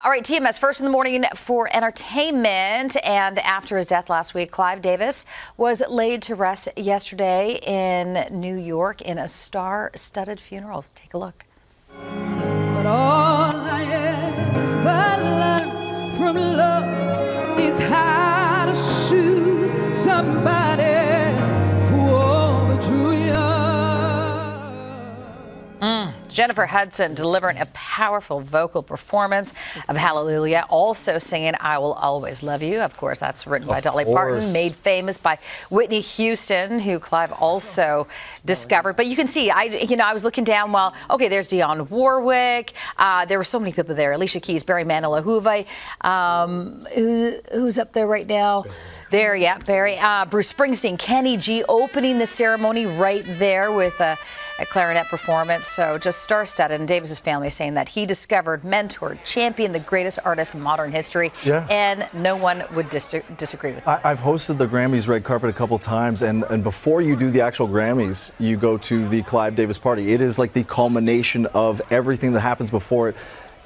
All right, TMS first in the morning for entertainment. And after his death last week, Clive Davis was laid to rest yesterday in New York in a star-studded funeral. Take a look. But all I ever learned from love is how to shoot somebody who overdrew you. Jennifer Hudson delivering a powerful vocal performance of Hallelujah, also singing I Will Always Love You. Of course, that's written by Dolly Parton, made famous by Whitney Houston, who Clive also discovered. But you can see, I was looking down while, okay, there's Dionne Warwick. There were so many people there. Alicia Keys, Barry Manilow, who's up there right now? There, yeah, Barry. Bruce Springsteen, Kenny G opening the ceremony right there with a clarinet performance. So just star-studded. And Davis's family saying that he discovered, mentored, championed the greatest artist in modern history. Yeah. And no one would disagree with that. I've hosted the Grammys red carpet a couple times, and before you do the actual Grammys, you go to the Clive Davis party. It is like the culmination of everything that happens before it.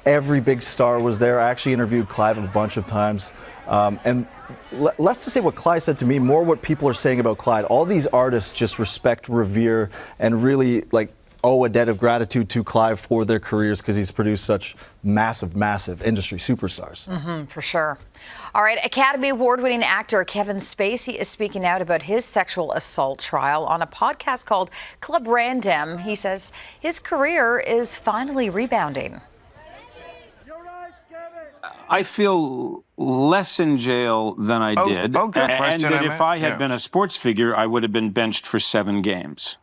Every big star was there. I actually interviewed Clive a bunch of times. And less to say what Clive said to me, more what people are saying about Clive. All these artists just respect, revere, and really owe a debt of gratitude to Clive for their careers because he's produced such massive, massive industry superstars. For sure. All right, Academy Award-winning actor Kevin Spacey is speaking out about his sexual assault trial on a podcast called Club Random. He says his career is finally rebounding. I feel less in jail than I did. Oh, good. And that if I had been a sports figure, I would have been benched for 7 games.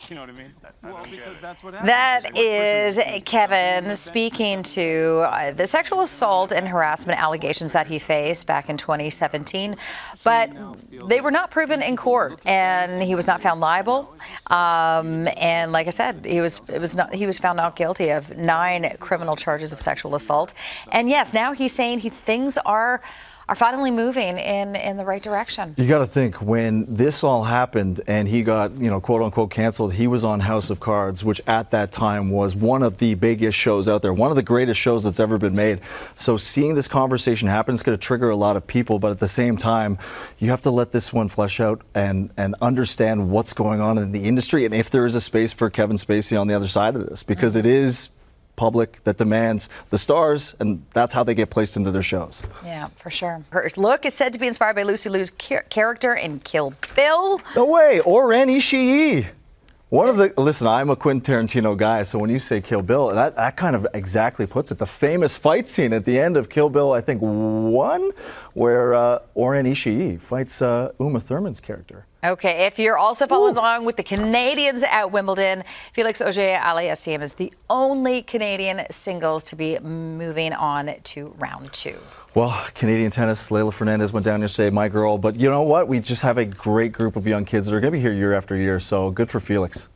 Do you know what I mean? Well, because that's what happens. That is Kevin speaking to the sexual assault and harassment allegations that he faced back in 2017, but they were not proven in court, and he was not found liable. And like I said, he was found not guilty of 9 criminal charges of sexual assault. And yes, now he's saying things are finally moving in the right direction. You got to think, when this all happened and he got, quote unquote canceled, he was on House of Cards, which at that time was one of the biggest shows out there, one of the greatest shows that's ever been made. So seeing this conversation happen is going to trigger a lot of people, but at the same time, you have to let this one flesh out and understand what's going on in the industry and if there is a space for Kevin Spacey on the other side of this, because it is public that demands the stars, and that's how they get placed into their shows. Yeah, for sure. Her look is said to be inspired by Lucy Liu's character in Kill Bill. No way, or Ishii. Listen, I'm a Quentin Tarantino guy, so when you say Kill Bill, that kind of exactly puts it. The famous fight scene at the end of Kill Bill, I think 1, where Oren Ishii fights Uma Thurman's character. Okay, if you're also following along with the Canadians at Wimbledon, Felix Auger-Aliassime is the only Canadian singles to be moving on to round 2. Well, Canadian tennis, Leylah Fernandez went down yesterday, my girl. But you know what? We just have a great group of young kids that are going to be here year after year. So good for Felix.